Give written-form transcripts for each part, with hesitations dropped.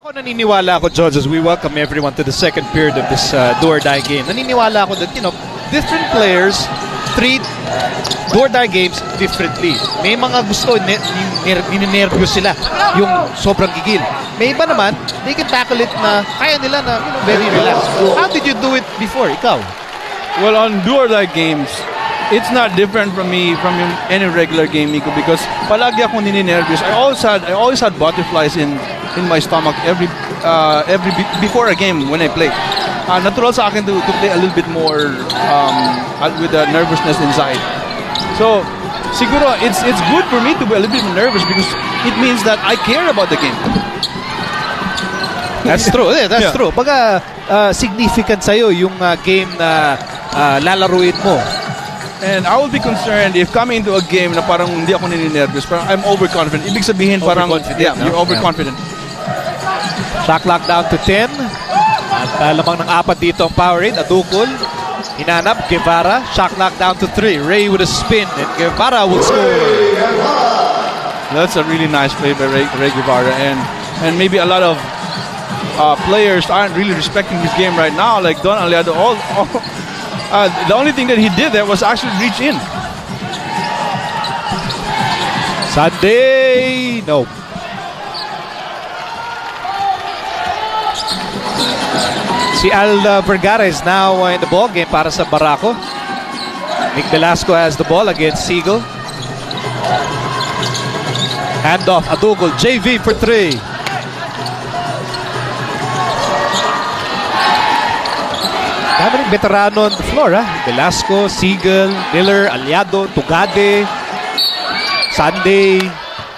Ako naniniwala ako, George, as we welcome everyone to the second period of this do-or-die game. Naniniwala ako that, different players treat do-or-die games differently. May mga gusto, ninenervyos sila, yung sobrang gigil. May iba naman, they can tackle it na kaya nila na very relaxed. How did you do it before, ikaw? Well, on do-or-die games, it's not different from me from any regular game, Nico, because palagi akong ninenervyos. I always had butterflies in my stomach before a game when I play. Natural sa akin to play a little bit more with the nervousness inside. So siguro it's good for me to be a little bit nervous because it means that I care about the game. That's true. That's true. Baga significant sa'yo yung game na lalaruin mo. And I will be concerned if coming into a game na parang hindi ako ninenervyos, parang I'm overconfident. Ibig sabihin parang you're overconfident. Shot clock down to 10. At lamang ng 4 dito ang Powerade. Adukol. Hinanap. Guevara. Shot clock down to 3. Ray with a spin. And Guevara will score. That's a really nice play by Ray Guevara. And maybe a lot of players aren't really respecting his game right now. Like Don Aliado. The only thing that he did there was actually reach in. Sunday. No. Si Al Vergara is now in the ball game para sa Barako. Nick Velasco has the ball against Siegel. Handoff, Adugol, JV for 3. Dami rin veterano on the floor, ha? Velasco, Siegel, Miller, Aliado, Tugade, Sunday.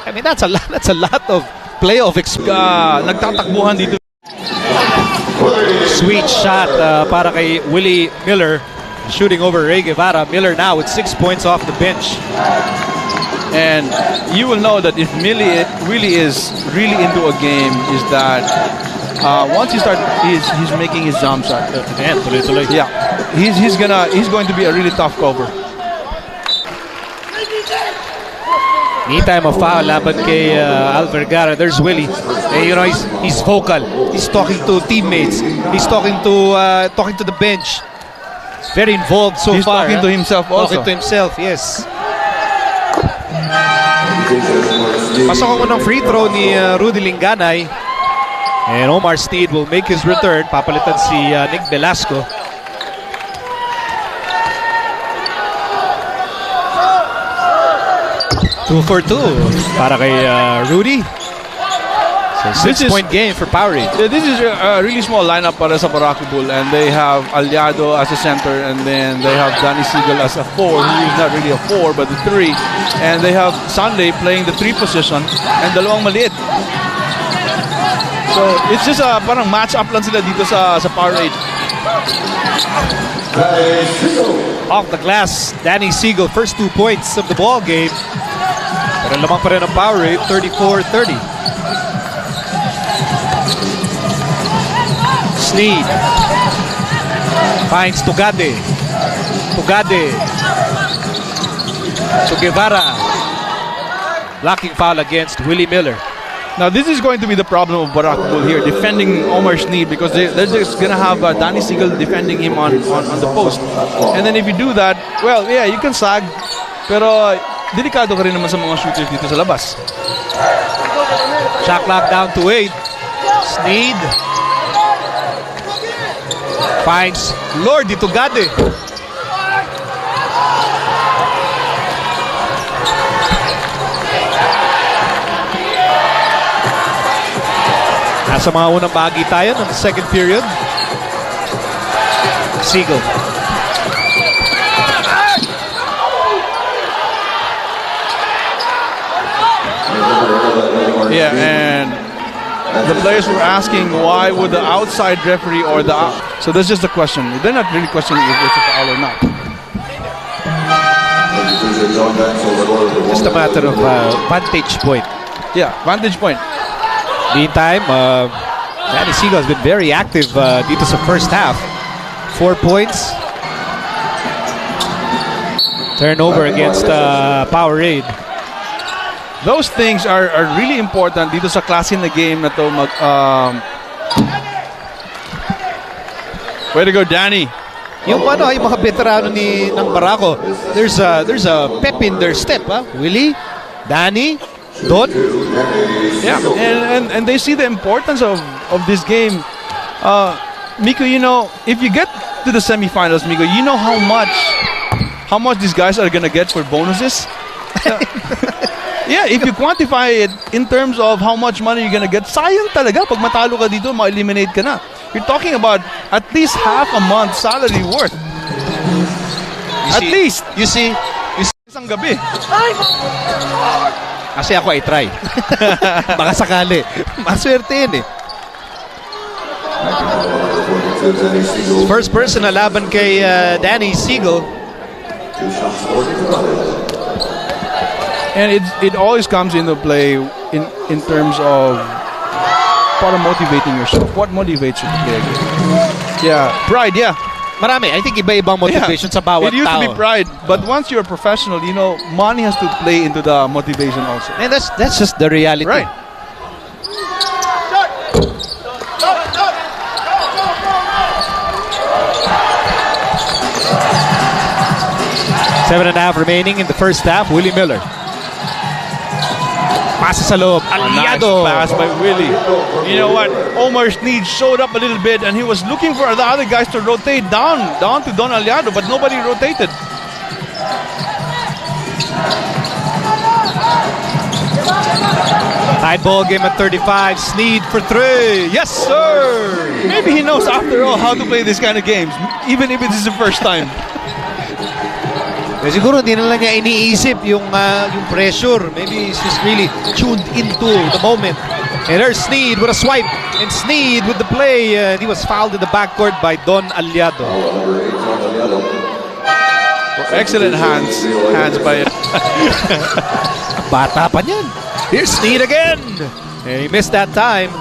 I mean, that's a lot of playoff experience. Nagtatakbuhan dito. Sweet shot para kay Willie Miller, shooting over Ray Guevara. Miller now with 6 points off the bench. And you will know that if Millie really is into a game is that once he's making his jump shot. Yeah, he's going to be a really tough cover. Anytime a foul laban kay Al Vergara, there's Willie. He's vocal. He's talking to teammates. He's talking to the bench. Very involved so he's far. He's talking to himself also. Talking to himself, yes. Pasok ang unang free throw ni Rudy Linganay. And Omar Sneed will make his return. Papalitan si Nick Velasco. Two for 2 para kay Rudy. So 6-point game for Powerade. This is a really small lineup para sa Barako Bull, and they have Aliado as a center, and then they have Danny Siegel as a 4. He is not really a 4 but a 3, and they have Sunday playing the 3 position and dalawang maliit. So it's just parang match up lang sila dito sa Powerade. Off the glass, Danny Siegel, first 2 points of the ball game. Pero lamang pa rin ang Powerade, 34-30. Sneed finds Tugade. To Guevara. Blocking foul against Willie Miller. Now this is going to be the problem of Barako Bull here, defending Omar Sneed, because they're just gonna have Danny Siegel defending him on the post. And then if you do that, well, yeah, you can sag, pero delikado ka rin naman sa mga shooters dito sa labas. Shot clock down to 8. Sneed finds Lordy Tugade. Nasa mga unang bahagi tayo ng second period. Siegel. Yeah, and the players were asking why would the outside referee or so that's just the question. They're not really questioning if it's a foul or not. Just a matter of vantage point. Yeah, vantage point. Meantime, Danny Siegel has been very active dito sa first half. 4 points. Turnover against Powerade. those things are really important dito sa klase na game na to. Way to go, Danny. Yung yung mga veterano ng Barako, there's a pep in their step, ha? Willie, Danny, Don. Yeah, and they see the importance of this game. Miko, you know, if you get to the semifinals, Miko, you know how much these guys are gonna get for bonuses. Yeah, if you quantify it in terms of how much money you're gonna get, sayang talaga pag matalo ka dito, ma-eliminate ka na. You're talking about at least half a month's salary worth. At least. You see, Isang gabi. kasi ako ay try. Baka sakali. Maswerte yun eh. First person na laban kay Danny Siegel. And it always comes into play in terms of para motivating yourself. What motivates you to play a game? Yeah, pride, yeah. Marami. I think iba-ibang motivation sa bawat It used tao. to be pride, but once you're a professional, you know, money has to play into the motivation also. And that's just the reality. Right. Seven and a half remaining in the first half. Willie Miller. Pasa sa loob. Aliado. Nice pass by Willie. You know what? Omar Sneed showed up a little bit and he was looking for the other guys to rotate down to Don Aliado, but nobody rotated. Tied ball game at 35. Sneed for three. Yes, sir. Maybe he knows after all how to play this kind of games, even if it is the first time. Siguro hindi na lang niya iniisip yung pressure. Maybe he's just really tuned into the moment. And there's Sneed with a swipe. And Sneed with the play. He was fouled in the backcourt by Don Aliado. Excellent hands by Bata pa niyan. Here's Sneed again. And he missed that time.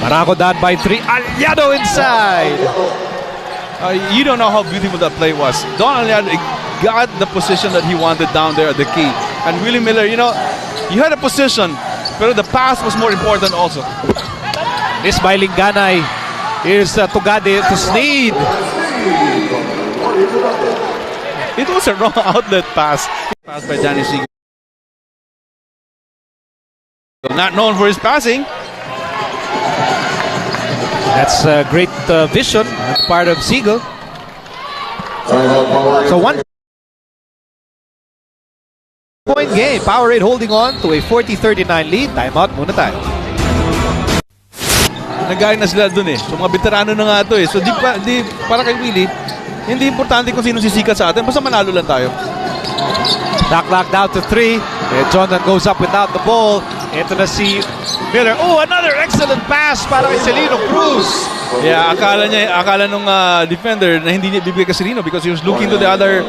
Barako down by 3. Aliado inside. You don't know how beautiful that play was. Don Aliado got the position that he wanted down there at the key. And Willie Miller, you know, you had a position, but the pass was more important also. Miss by Linganay. Here's Tugade to Sneed. It was a wrong outlet pass. Pass by Danny Siegel. Not known for his passing. That's great vision. That's part of Siegel. So 1 point game. Powerade holding on to a 40-39 lead. Timeout muna tayo. Nagaya na sila dun eh. So mga veterano na nga to eh. So di para kay Willie, hindi importante kung sino sisikat sa atin. Basta manalo lang tayo. Clock down to 3. Jordan goes up without the ball. Ito na si Miller. Oh, another excellent pass para kay Celino Cruz. Yeah, akala nung defender na hindi niya bibigay kay Celino because he was looking to the other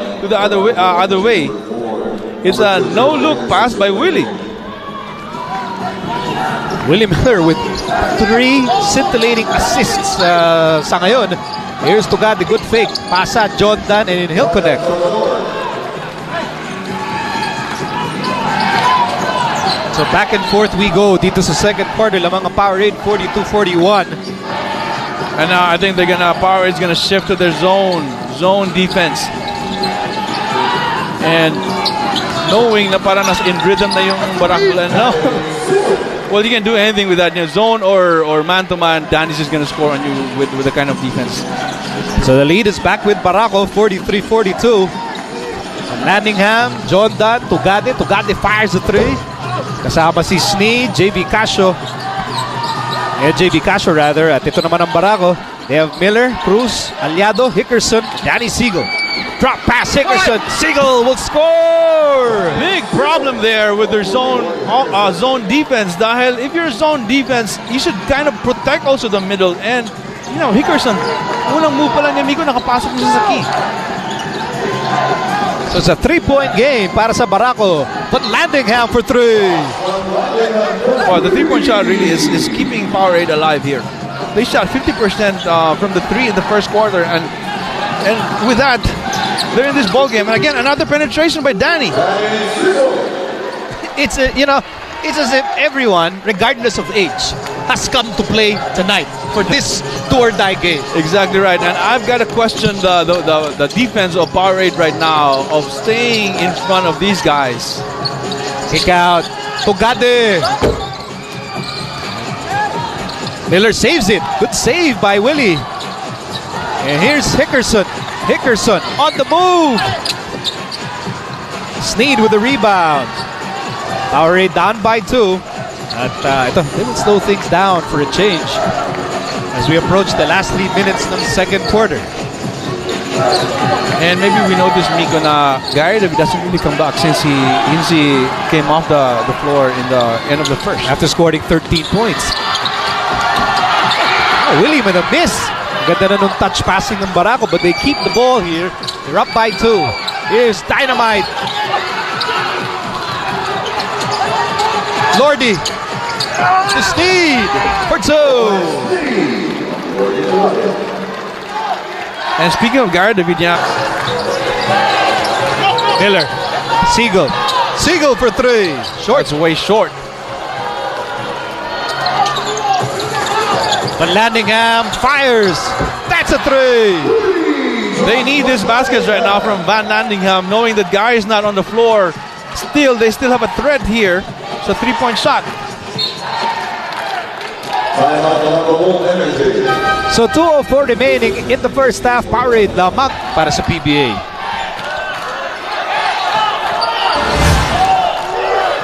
way. It's a no-look pass by Willie. Willie Miller with 3 scintillating assists sa ngayon. Here's Tugad, the good fake. Pasa, Jordan, and he'll connect. So back and forth we go dito sa second quarter. Lamang ang Powerade 42-41. And I think Powerade's gonna shift to their zone defense. And knowing na parang in rhythm na yung Barako now. Well, you can do anything with that. You know, zone or man-to-man, Danny's just gonna score on you with the kind of defense. So the lead is back with Barako 43-42. Manningham, Jordan, Tugade. Tugade fires the 3. Kasama si Sneed, JV Casio. JV Casio rather. At ito naman ang Barako. They have Miller, Cruz, Aliado, Hickerson, Danny Siegel. Drop pass, Hickerson. Siegel will score! Big problem there with their zone defense. Dahil if you're zone defense, you should kind of protect also the middle. And, you know, Hickerson, unang move pa lang ni Miko, nakapasok siya sa key. So it's a 3-point game para sa Barako. But Landingham for 3. Well, the 3-point shot really is keeping Powerade alive here. They shot 50% from the 3 in the first quarter, and with that, they're in this ball game. And again, another penetration by Danny. It's it's as if everyone, regardless of age, has come to play tonight for this do or die game. Exactly right. And I've got to question the defense of Powerade right now of staying in front of these guys. Kick out. Pugade. Miller saves it. Good save by Willie. And here's Hickerson. Hickerson on the move. Sneed with the rebound. Powerade down by 2. At ito, they will slow things down for a change as we approach the last 3 minutes ng second quarter. And maybe we noticed, Miko, na Gary David doesn't really come back since he came off the floor in the end of the first. After scoring 13 points. Oh, Willie with a miss. Ganda na nung touch passing ng Barako, but they keep the ball here. They're up by 2. Here's Dynamite. Lordy. To Sneed for 2. And speaking of Gary David, yeah, Miller. Siegel. Siegel for 3. Short. it's way short. But Landingham fires. That's a 3. They need these baskets right now from Van Landingham, knowing that Gary is not on the floor. They still have a threat here. It's a 3-point shot. So 2:04 remaining in the first half. Powerade lamang para sa PBA.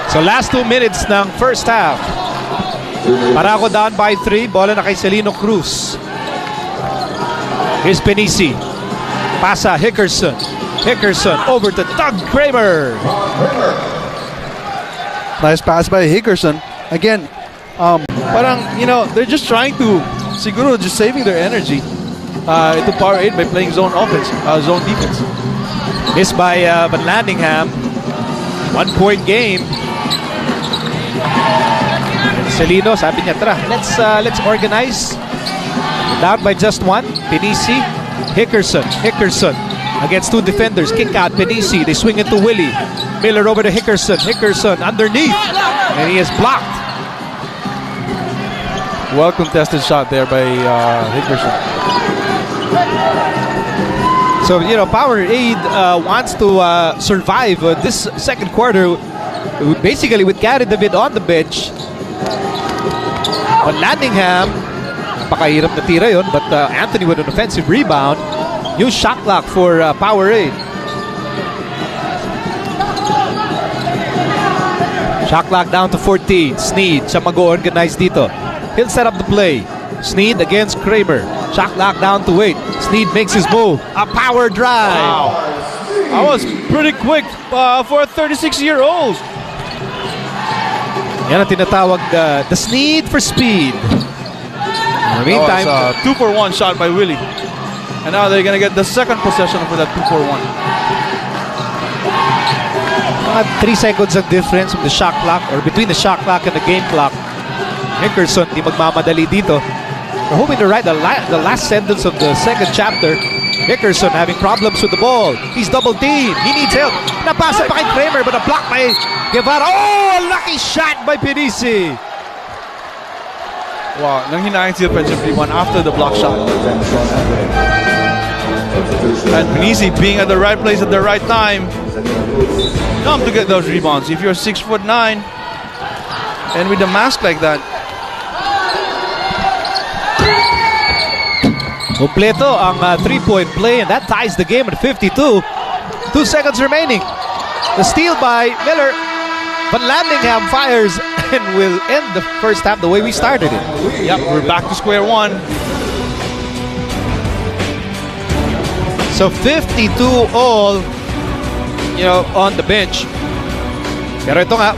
So last 2 minutes ng first half. Barako down by 3. Bola na kay Celino Cruz. Here's Penisi. Pasa Hickerson. Hickerson over to Doug Kramer. Nice pass by Hickerson. Again, parang, they're just trying to, siguro, just saving their energy to Powerade by playing zone defense. Missed by Van Landingham. 1-point game. Celino, sabi niya, tara, let's organize. Down by just 1. Penisi, Hickerson. Hickerson against 2 defenders. Kick out Penisi. They swing it to Willie. Miller over to Hickerson. Hickerson underneath. And he is blocked. Well contested shot there by Hickerson. So, Powerade wants to survive this second quarter basically with Gary David on the bench. But Landingham, napakahirap na tira yun, but Anthony with an offensive rebound. New shot clock for Powerade. Shot clock down to 14. Sneed, siya mag-organize dito. He'll set up the play. Sneed against Kramer. Shot clock down to 8. Sneed makes his move. A power drive. Wow. That was pretty quick for a 36-year-old. Yan ang tinatawag the Sneed for speed. In the meantime, a 2-for-1 shot by Willie. And now they're going to get the second possession for that 2-for-1. mga 3 seconds of difference from the shot clock or between the shot clock and the game clock. Hickerson, di magmamadali dito. We're hoping to write the last sentence of the second chapter. Hickerson having problems with the ball. He's double teamed. He needs help. Napasa pa kay Kramer but a block by Guevara. Oh, a lucky shot by Penisi. Wow, nanghinahin si defensive rebound after the block shot. And Penisi being at the right place at the right time. Come to get those rebounds. If you're 6'9" and with a mask like that. Kompleto ang 3-point play and that ties the game at 52. 2 seconds remaining. The steal by Miller. Van Landingham fires and will end the first half the way we started it. Yep, we're back to square one. So 52 all, on the bench. Pero ito nga,